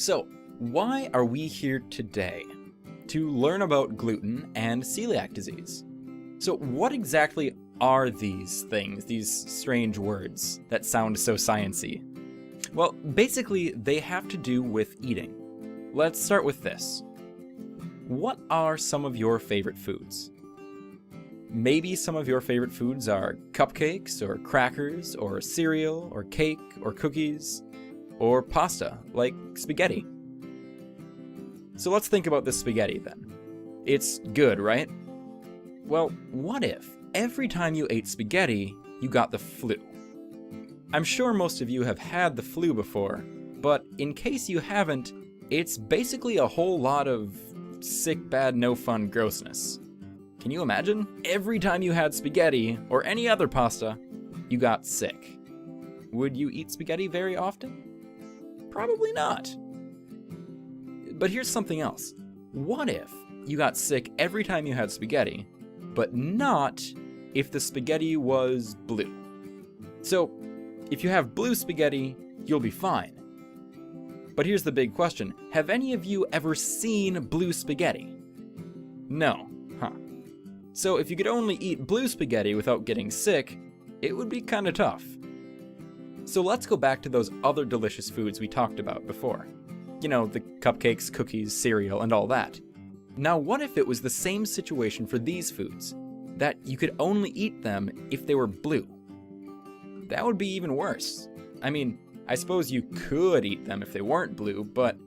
So, why are we here today? To learn about gluten and celiac disease. So what exactly are these things, these strange words that sound so sciencey? Well, basically, they have to do with eating. Let's start with this. What are some of your favorite foods? Maybe some of your favorite foods are cupcakes, or crackers, or cereal, or cake, or cookies, or pasta, like spaghetti. So let's think about this spaghetti then. It's good, right? Well, what if every time you ate spaghetti, you got the flu? I'm sure most of you have had the flu before, but in case you haven't, it's basically a whole lot of sick, bad, no fun grossness. Can you imagine? Every time you had spaghetti, or any other pasta, you got sick. Would you eat spaghetti very often? Probably not. But here's something else. What if you got sick every time you had spaghetti, but not if the spaghetti was blue? So, if you have blue spaghetti, you'll be fine. But here's the big question. Have any of you ever seen blue spaghetti? No. Huh. So if you could only eat blue spaghetti without getting sick, it would be kinda tough. So let's go back to those other delicious foods we talked about before. You know, the cupcakes, cookies, cereal, and all that. Now what if it was the same situation for these foods? That you could only eat them if they were blue? That would be even worse. I mean, I suppose you could eat them if they weren't blue, but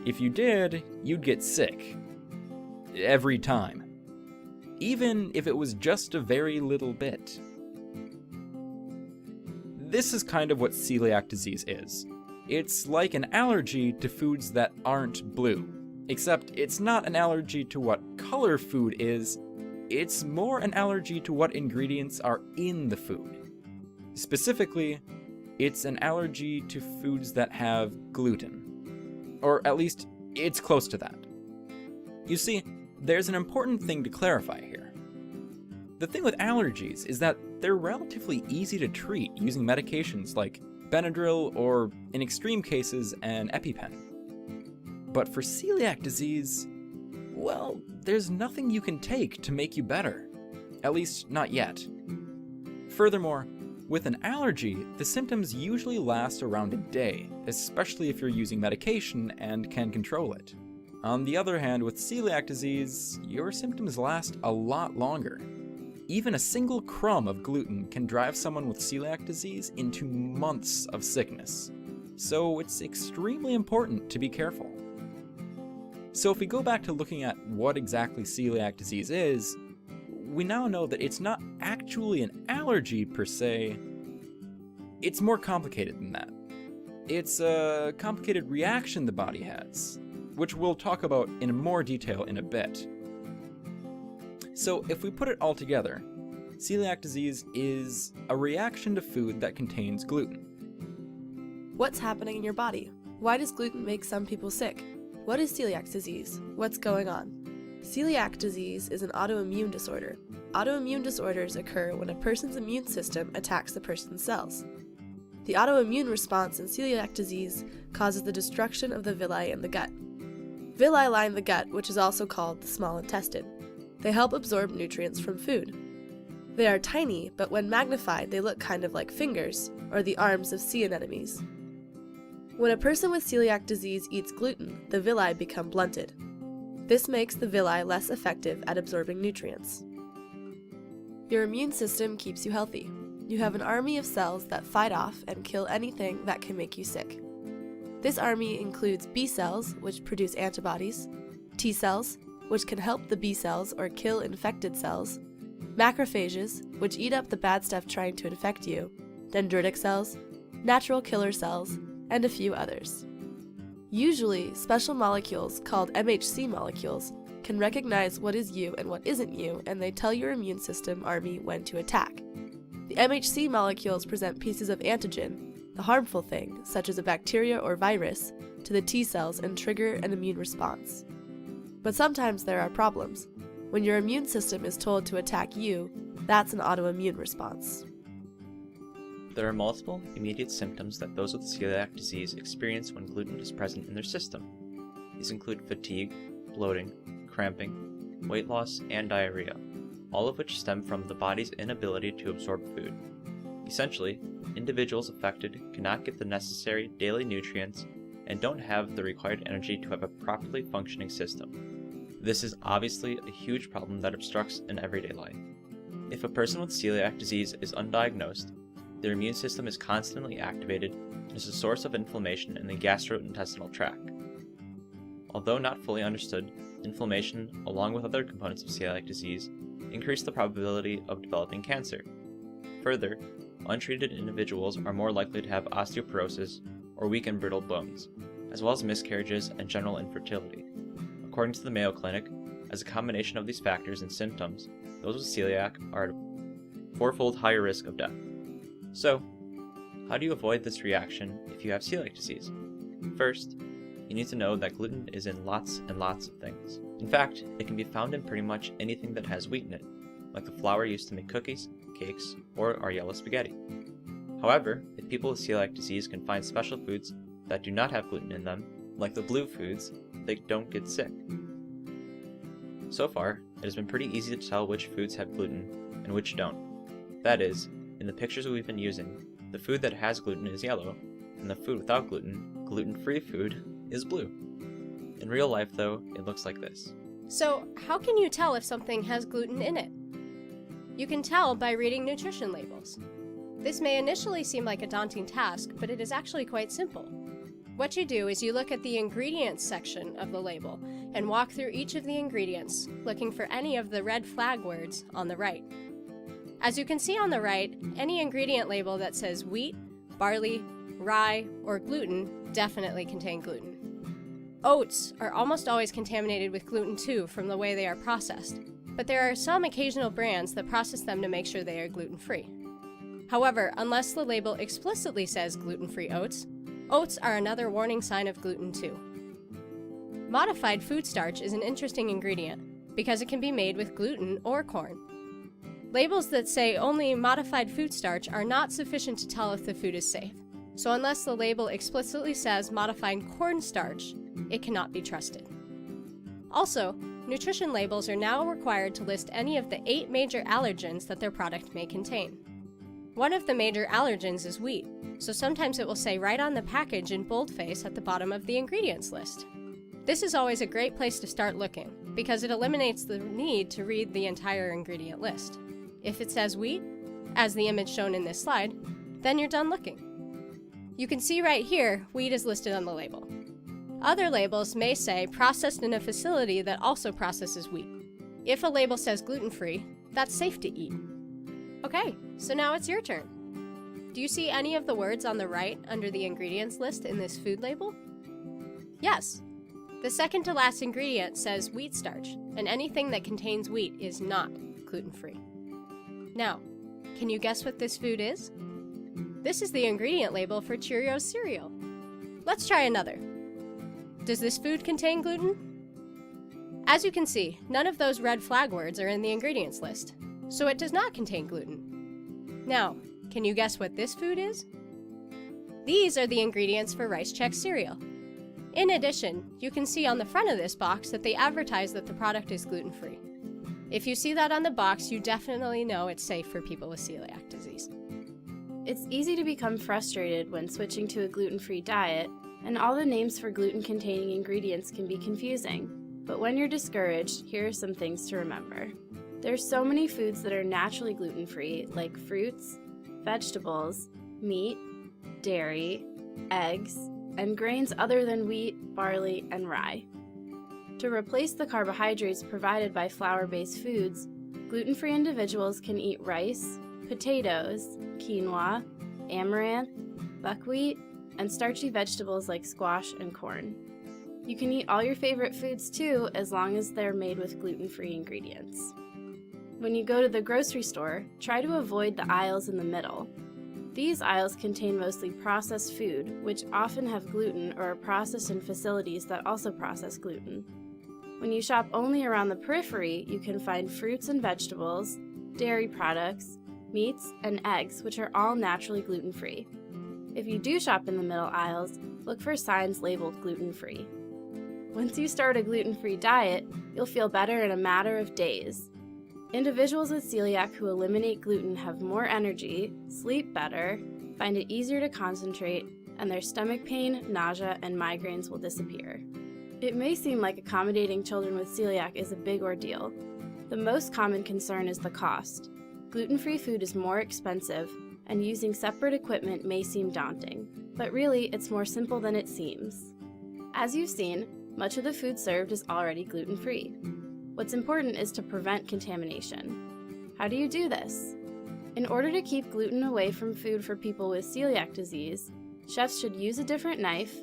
if you did, you'd get sick. Every time. Even if it was just a very little bit. This is kind of what celiac disease is. It's like an allergy to foods that aren't blue. Except it's not an allergy to what color food is, it's more an allergy to what ingredients are in the food. Specifically, it's an allergy to foods that have gluten. Or at least, it's close to that. You see, there's an important thing to clarify here. The thing with allergies is that they're relatively easy to treat using medications like Benadryl or, in extreme cases, an EpiPen. But for celiac disease, well, there's nothing you can take to make you better. At least, not yet. Furthermore, with an allergy, the symptoms usually last around a day, especially if you're using medication and can control it. On the other hand, with celiac disease, your symptoms last a lot longer. Even a single crumb of gluten can drive someone with celiac disease into months of sickness. So it's extremely important to be careful. So if we go back to looking at what exactly celiac disease is, we now know that it's not actually an allergy per se. It's more complicated than that. It's a complicated reaction the body has, which we'll talk about in more detail in a bit. So if we put it all together, celiac disease is a reaction to food that contains gluten. What's happening in your body? Why does gluten make some people sick? What is celiac disease? What's going on? Celiac disease is an autoimmune disorder. Autoimmune disorders occur when a person's immune system attacks the person's cells. The autoimmune response in celiac disease causes the destruction of the villi in the gut. Villi line the gut, which is also called the small intestine. They help absorb nutrients from food. They are tiny, but when magnified, they look kind of like fingers, or the arms of sea anemones. When a person with celiac disease eats gluten, the villi become blunted. This makes the villi less effective at absorbing nutrients. Your immune system keeps you healthy. You have an army of cells that fight off and kill anything that can make you sick. This army includes B cells, which produce antibodies, T cells, which can help the B cells or kill infected cells, macrophages, which eat up the bad stuff trying to infect you, dendritic cells, natural killer cells, and a few others. Usually, special molecules called MHC molecules can recognize what is you and what isn't you, and they tell your immune system army when to attack. The MHC molecules present pieces of antigen, the harmful thing, such as a bacteria or virus, to the T cells and trigger an immune response. But sometimes there are problems. When your immune system is told to attack you, that's an autoimmune response. There are multiple immediate symptoms that those with celiac disease experience when gluten is present in their system. These include fatigue, bloating, cramping, weight loss, and diarrhea, all of which stem from the body's inability to absorb food. Essentially, individuals affected cannot get the necessary daily nutrients and don't have the required energy to have a properly functioning system. This is obviously a huge problem that obstructs an everyday life. If a person with celiac disease is undiagnosed, their immune system is constantly activated and is a source of inflammation in the gastrointestinal tract. Although not fully understood, inflammation, along with other components of celiac disease, increase the probability of developing cancer. Further, untreated individuals are more likely to have osteoporosis or weak and brittle bones, as well as miscarriages and general infertility. According to the Mayo Clinic, as a combination of these factors and symptoms, those with celiac are at a fourfold higher risk of death. So, how do you avoid this reaction if you have celiac disease? First, you need to know that gluten is in lots and lots of things. In fact, it can be found in pretty much anything that has wheat in it, like the flour used to make cookies, cakes, or our yellow spaghetti. However, if people with celiac disease can find special foods that do not have gluten in them, like the blue foods, they don't get sick. So far, it has been pretty easy to tell which foods have gluten and which don't. That is, in the pictures we've been using, the food that has gluten is yellow, and the food without gluten, gluten-free food, is blue. In real life, though, it looks like this. So, how can you tell if something has gluten in it? You can tell by reading nutrition labels. This may initially seem like a daunting task, but it is actually quite simple. What you do is you look at the ingredients section of the label and walk through each of the ingredients, looking for any of the red flag words on the right. As you can see on the right, any ingredient label that says wheat, barley, rye, or gluten definitely contain gluten. Oats are almost always contaminated with gluten too from the way they are processed, but there are some occasional brands that process them to make sure they are gluten-free. However, unless the label explicitly says gluten-free oats, oats are another warning sign of gluten too. Modified food starch is an interesting ingredient because it can be made with gluten or corn. Labels that say only modified food starch are not sufficient to tell if the food is safe, so unless the label explicitly says modified cornstarch, it cannot be trusted. Also, nutrition labels are now required to list any of the 8 major allergens that their product may contain. One of the major allergens is wheat, so sometimes it will say right on the package in boldface at the bottom of the ingredients list. This is always a great place to start looking, because it eliminates the need to read the entire ingredient list. If it says wheat, as the image shown in this slide, then you're done looking. You can see right here, wheat is listed on the label. Other labels may say processed in a facility that also processes wheat. If a label says gluten-free, that's safe to eat. Okay, so now it's your turn. Do you see any of the words on the right under the ingredients list in this food label? Yes. The second to last ingredient says wheat starch, and anything that contains wheat is not gluten-free. Now, can you guess what this food is? This is the ingredient label for Cheerios cereal. Let's try another. Does this food contain gluten? As you can see, none of those red flag words are in the ingredients list, so it does not contain gluten. Now, can you guess what this food is? These are the ingredients for Rice Chex cereal. In addition, you can see on the front of this box that they advertise that the product is gluten-free. If you see that on the box, you definitely know it's safe for people with celiac disease. It's easy to become frustrated when switching to a gluten-free diet, and all the names for gluten-containing ingredients can be confusing. But when you're discouraged, here are some things to remember. There's so many foods that are naturally gluten-free, like fruits, vegetables, meat, dairy, eggs, and grains other than wheat, barley, and rye. To replace the carbohydrates provided by flour-based foods, gluten-free individuals can eat rice, potatoes, quinoa, amaranth, buckwheat, and starchy vegetables like squash and corn. You can eat all your favorite foods too, as long as they're made with gluten-free ingredients. When you go to the grocery store, try to avoid the aisles in the middle. These aisles contain mostly processed food, which often have gluten or are processed in facilities that also process gluten. When you shop only around the periphery, you can find fruits and vegetables, dairy products, meats, and eggs, which are all naturally gluten-free. If you do shop in the middle aisles, look for signs labeled gluten-free. Once you start a gluten-free diet, you'll feel better in a matter of days. Individuals with celiac who eliminate gluten have more energy, sleep better, find it easier to concentrate, and their stomach pain, nausea, and migraines will disappear. It may seem like accommodating children with celiac is a big ordeal. The most common concern is the cost. Gluten-free food is more expensive, and using separate equipment may seem daunting, but really it's more simple than it seems. As you've seen, much of the food served is already gluten-free. What's important is to prevent contamination. How do you do this? In order to keep gluten away from food for people with celiac disease, chefs should use a different knife,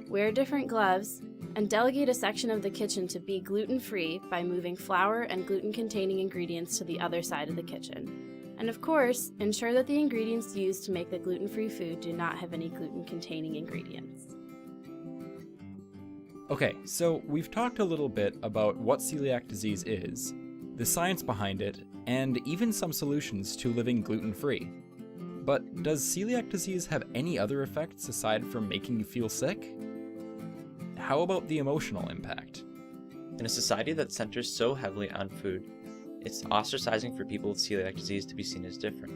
wear different gloves, and delegate a section of the kitchen to be gluten-free by moving flour and gluten-containing ingredients to the other side of the kitchen. And of course, ensure that the ingredients used to make the gluten-free food do not have any gluten-containing ingredients. Okay, so we've talked a little bit about what celiac disease is, the science behind it, and even some solutions to living gluten-free. But does celiac disease have any other effects aside from making you feel sick? How about the emotional impact? In a society that centers so heavily on food, it's ostracizing for people with celiac disease to be seen as different.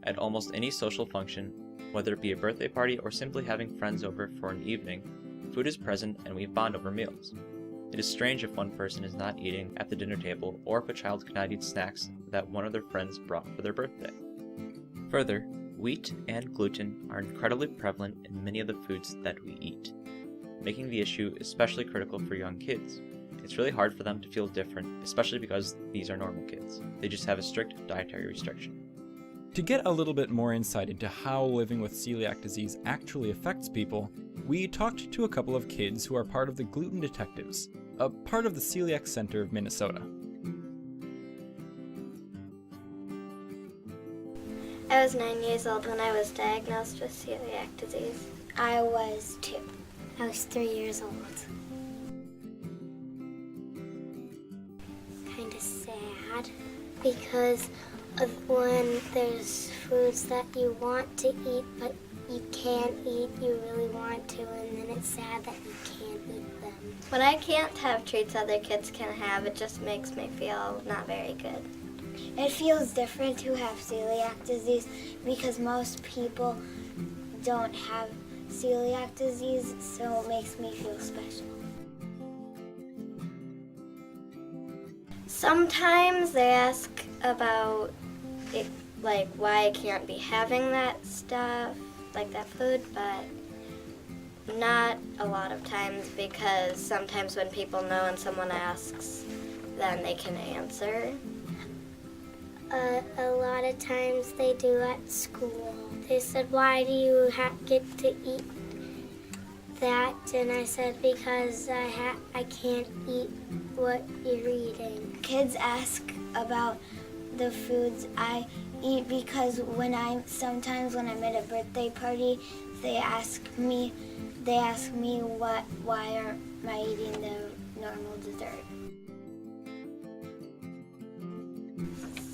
At almost any social function, whether it be a birthday party or simply having friends over for an evening, food is present and we bond over meals. It is strange if one person is not eating at the dinner table or if a child cannot eat snacks that one of their friends brought for their birthday. Further, wheat and gluten are incredibly prevalent in many of the foods that we eat, making the issue especially critical for young kids. It's really hard for them to feel different, especially because these are normal kids. They just have a strict dietary restriction. To get a little bit more insight into how living with celiac disease actually affects people, we talked to a couple of kids who are part of the Gluten Detectives, a part of the Celiac Center of Minnesota. I was 9 years old when I was diagnosed with celiac disease. I was 2. I was 3 years old. Kind of sad because of when there's foods that you want to eat but you can't eat, you really want to, and then it's sad that you can't eat them. When I can't have treats other kids can have, it just makes me feel not very good. It feels different to have celiac disease because most people don't have celiac disease, so it makes me feel special. Sometimes they ask about it, like why I can't be having that stuff, like that food, but not a lot of times because sometimes when people know and someone asks, then they can answer. A lot of times they do at school. They said, why do you get to eat that? And I said, because I can't eat what you're eating. Kids ask about the foods I eat because sometimes when I'm at a birthday party, they ask me why aren't I eating the normal dessert.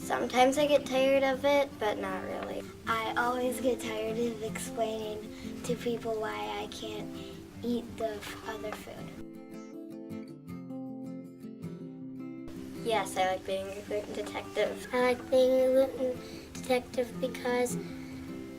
Sometimes I get tired of it, but not really. I always get tired of explaining to people why I can't eat the other food. Yes, I like being a gluten detective. I like being a gluten detective because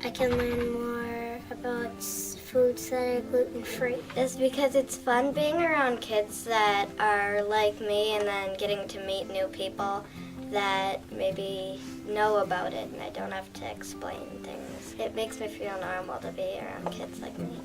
I can learn more about foods that are gluten-free. It's because it's fun being around kids that are like me and then getting to meet new people that maybe know about it and I don't have to explain things. It makes me feel normal to be around kids like me.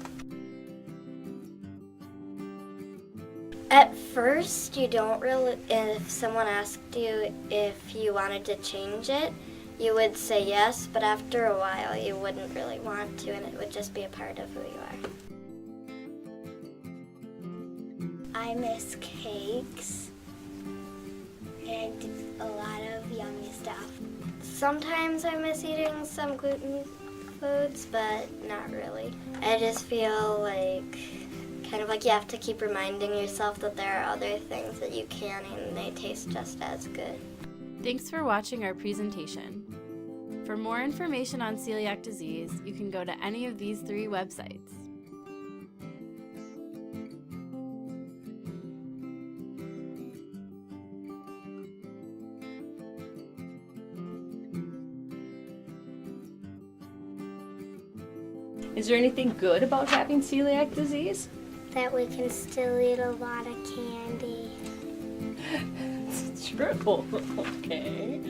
At first, you don't really, if someone asked you if you wanted to change it, you would say yes, but after a while you wouldn't really want to and it would just be a part of who you are. I miss cakes and a lot of yummy stuff. Sometimes I miss eating some gluten foods, but not really. I just feel like, kind of like you have to keep reminding yourself that there are other things that you can eat and they taste just as good. Thanks for watching our presentation. For more information on celiac disease, you can go to any of these 3 websites. Is there anything good about having celiac disease? That we can still eat a lot of candy. It's true. Okay.